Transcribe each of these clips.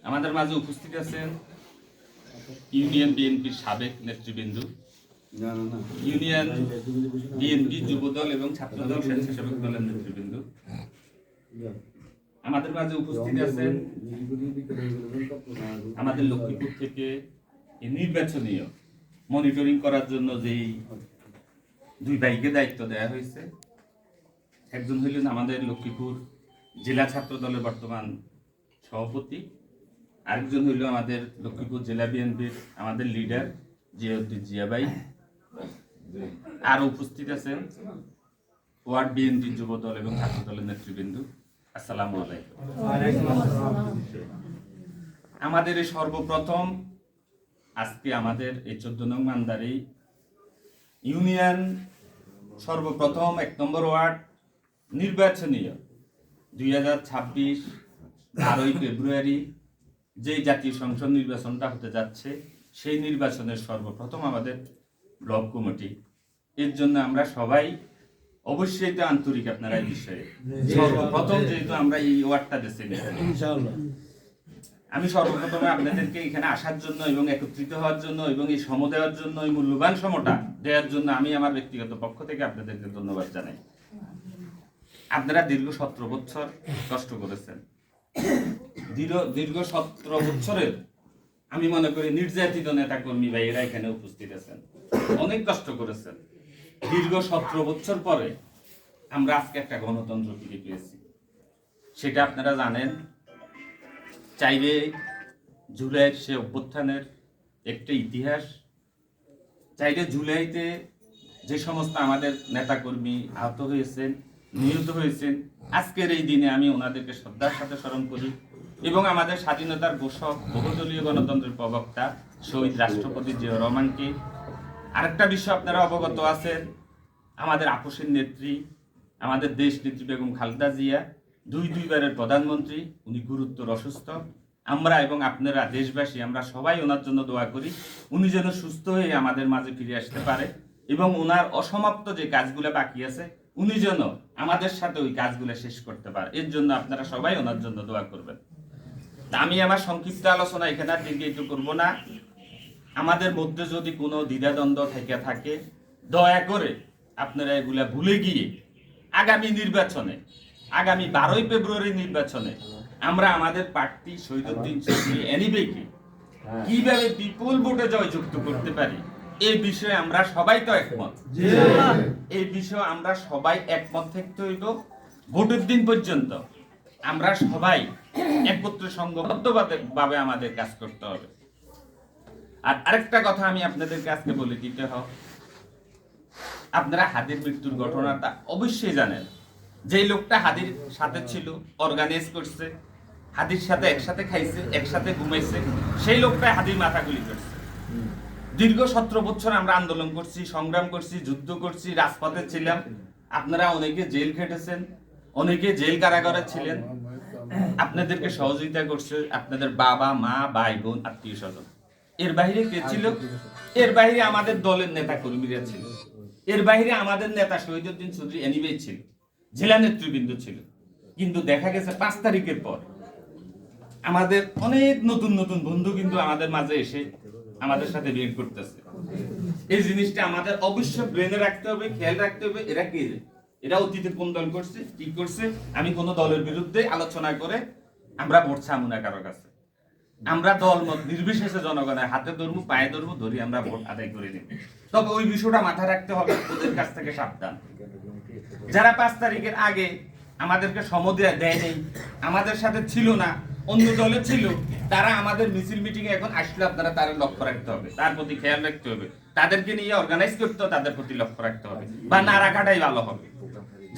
আমাদের মাঝে উপস্থিত আছেন ইউনিয়ন বিএনপির সাবেক নেতৃবৃন্দ, ইউনিয়ন বিএনপি যুবদল এবং ছাত্রদল স্বেচ্ছাসেবক দলের নেতৃবৃন্দ। আমাদের মাঝে উপস্থিত আছেন আমাদের লক্ষ্মীপুর থেকে নির্বাচনীয় মনিটরিং করার জন্য যেই দুই ভাইকে দায়িত্ব দেওয়া হয়েছে। একজন হইলেন আমাদের লক্ষ্মীপুর জেলা ছাত্র দলের বর্তমান সভাপতি, আরেকজন হইল আমাদের লক্ষ্মীপুর জেলা বিএনপির আমাদের লিডার জিয়াউদ্দিন জিয়া ভাই। আর উপস্থিত আছেন ওয়ার্ড বিএনপি যুবদল এবং ছাত্র দলের নেতৃবৃন্দ। আসসালামু আলাইকুম। আমাদের এই সর্বপ্রথম আজকে আমাদের এই 14 নং মান্দারি ইউনিয়ন সর্বপ্রথম 1 নম্বর ওয়ার্ড নির্বাচনীয় 2026 12ই ফেব্রুয়ারি যেই জাতীয় সংসদ নির্বাচনটা হতে যাচ্ছে, সেই নির্বাচনের সর্বপ্রথম আমাদের ব্লক কমিটি। এর জন্য আমরা সবাই অবশ্যই তো আন্তরিক আপনারা এই বিষয়ে। সর্বপ্রথম যেহেতু আমরা এই ওয়ার্ডটা বেছে নিয়েছি, আমি সর্বপ্রথমে আপনাদেরকে এখানে আসার জন্য এবং একত্রিত হওয়ার জন্য এবং এই সম দেওয়ার জন্য, এই মূল্যবান সমটা দেওয়ার জন্য আমি আমার ব্যক্তিগত পক্ষ থেকে আপনাদেরকে ধন্যবাদ জানাই। আপনারা দীর্ঘ 17 বছর কষ্ট করেছেন। দীর্ঘ 17 বছরের আমি মনে করি নির্যাতিত নেতা কর্মী ভাইয়েরা এখানে উপস্থিত আছেন, অনেক কষ্ট করেছেন। দীর্ঘ 17 বছর পরে আমরা আজকে একটা গণতন্ত্র ফিরে পেয়েছি, সেটা আপনারা জানেন। চাইলে জুলাইয়ের সে অভ্যুত্থানের একটা ইতিহাস, চাইলে জুলাইতে যে সমস্ত আমাদের নেতাকর্মী আহত হয়েছেন, নিহত হয়েছেন, আজকের এই দিনে আমি ওনাদেরকে শ্রদ্ধার সাথে স্মরণ করি এবং আমাদের স্বাধীনতার ঘোষক বহুদলীয় গণতন্ত্রের প্রবক্তা শহীদ রাষ্ট্রপতি জিয়াউর রহমানকে। আরেকটা বিষয় আপনারা অবগত আছেন, আমাদের আপোষের নেত্রী, আমাদের দেশ নেত্রী বেগম খালেদা জিয়া দুইবারের প্রধানমন্ত্রী, উনি গুরুতর অসুস্থ। আমরা এবং আপনারা দেশবাসী আমরা সবাই ওনার জন্য দোয়া করি, উনি যেন সুস্থ হয়ে আমাদের মাঝে ফিরে আসতে পারে এবং ওনার অসমাপ্ত যে কাজগুলো বাকি আছে উনি যেন আমাদের সাথে ওই কাজগুলো শেষ করতে পারে। এর জন্য আপনারা সবাই ওনার জন্য দোয়া করবেন। আমি আমার সংক্ষিপ্ত আলোচনা এখানে আর দীর্ঘায়িত করব না। আমাদের মধ্যে যদি কোনো দ্বিধাদ্বন্দ্ব থেকে থাকে, দয়া করে আপনারা এগুলা ভুলে গিয়ে আগামী নির্বাচনে, আগামী 12ই ফেব্রুয়ারি নির্বাচনে আমরা আমাদের প্রার্থী শহীদুদ্দিন চৌধুরী এনিবেকে কিভাবে বিপুল ভোটে জয়যুক্ত করতে পারি, এই বিষয়ে আমরা সবাই তো একমত। এই বিষয়ে আমরা সবাই একমত থাকতে হইব। ভোটের দিন পর্যন্ত আমরা সবাই একত্র সংঘবদ্ধভাবে আমাদের কাজ করতে হবে। আর আরেকটা কথা আমি আপনাদেরকে আজকে বলে দিতে হবে, আপনারা হাদির মৃত্যুর ঘটনাটা অবশ্যই জানেন। যেই লোকটা হাদির সাথে ছিল, অর্গানাইজ করছে, হাদির সাথে একসাথে খাইছে, একসাথে ঘুমাইছে, সেই লোকটা হাদির মাথা গুলি করছে। দীর্ঘ 17 বছর আমরা আন্দোলন করছি, সংগ্রাম করছি, যুদ্ধ করছি, রাজপথে ছিলাম। আপনারা অনেকে জেল খেটেছেন, অনেকে জেল কারাগারে ছিলেন, আপনাদেরকে সহযোগিতা করছে আপনাদের বাবা মা, ভাই বোন, আত্মীয় স্বজন। এর বাইরে কে ছিল? এর বাইরে আমাদের দলের নেতা কর্মীরা ছিল, এর বাইরে আমাদের নেতা শহীদুদ্দিন চৌধুরী এনিবে ছিল, জেলা নেতৃবৃন্দ ছিল। কিন্তু দেখা গেছে 5 তারিখের পর আমাদের অনেক নতুন নতুন বন্ধু কিন্তু আমাদের মাঝে এসে আমাদের সাথে বিয়ে করতেছে। এই জিনিসটা আমাদের অবশ্যই ব্রেনে রাখতে হবে, খেয়াল রাখতে হবে। এরা কে? এরা অতীতে কোন দল করছে, কি করছে। আমি কোন দলের বিরুদ্ধে আলোচনা করে আমরা ভোট চামু না কারো কাছে। আমরা দল মত নির্বিশেষে জনগণের হাতে ধরবো, পায়ে ধরবো, ধরি আমরা ভোট আদায় করে নেব। তবে ওই বিষয়টা মাথায় রাখতে হবে, ওদের কাছ থেকে সাবধান। যারা 5 তারিখের আগে আমাদেরকে সময় দেয় নেই, আমাদের সাথে ছিল না, অন্য দলে ছিল, তারা আমাদের মিছিল মিটিং এ এখন আসলে আপনারা তার লক্ষ্য রাখতে হবে, তার প্রতি খেয়াল রাখতে হবে, তাদেরকে নিয়ে অর্গানাইজ করতে হবে, তাদের প্রতি লক্ষ্য রাখতে হবে, বা না রাখাটাই ভালো হবে।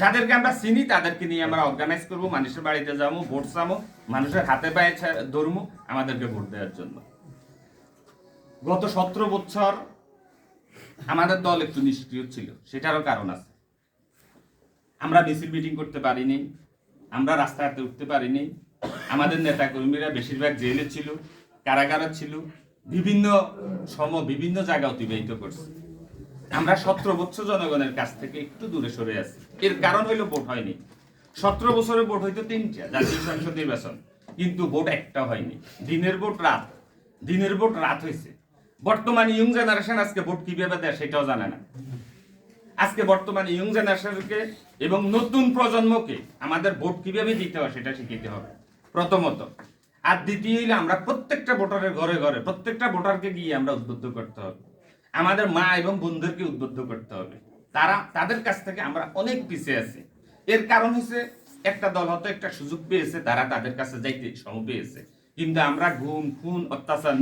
যাদেরকে আমরা চিনি তাদেরকে নিয়ে আমরা অর্গানাইজ করবো, মানুষের বাড়িতে যাবো, ভোট চামো, মানুষের হাতে পায়ে ধরবো আমাদেরকে ভোট দেওয়ার জন্য। গত 17 বছর আমাদের দল একটু নিষ্ক্রিয় ছিল, সেটারও কারণ আছে। আমরা মিছিল মিটিং করতে পারিনি, আমরা রাস্তাঘাটে উঠতে পারিনি, আমাদের নেতা কর্মীরা বেশিরভাগ জেলে ছিল, কারাগারে ছিল, বিভিন্ন জায়গা অতিবাহিত করছে। আমরা 17 বছর জনগণের কাছ থেকে একটু দূরে সরে আছি। এর কারণ হইলো ভোট হয়নি। 17 বছরে ভোট হইতো 3টা, জাতীয় সংসদ নির্বাচন, কিন্তু ভোট একটা হয়নি। দিনের ভোট রাত হয়েছে। বর্তমান ইয়ং জেনারেশন আজকে ভোট কিভাবে দেয় সেটাও জানে না। আজকে বর্তমানে ইয়ং জেনারেশনকে এবং নতুন প্রজন্মকে আমাদের ভোট কিভাবে দিতে হয় সেটা শিখাতে হবে প্রথমত। আর দ্বিতীয় হইলে আমরা প্রত্যেকটা ভোটারের ঘরে ঘরে প্রত্যেকটা ভোটারকে গিয়ে আমরা উদ্বুদ্ধ করতে হবে। আমাদের মা এবং বোনদেরকে উদ্বুদ্ধ করতে হবে। তাদের কাছ থেকে আমরা অনেক পিছিয়ে আছি। এর কারণ হচ্ছে একটা দল হয়তো একটা সুযোগ পেয়েছে, তারা তাদের কাছে যাইতে সময় পেয়েছে, কিন্তু আমরা গুম খুন অত্যাচার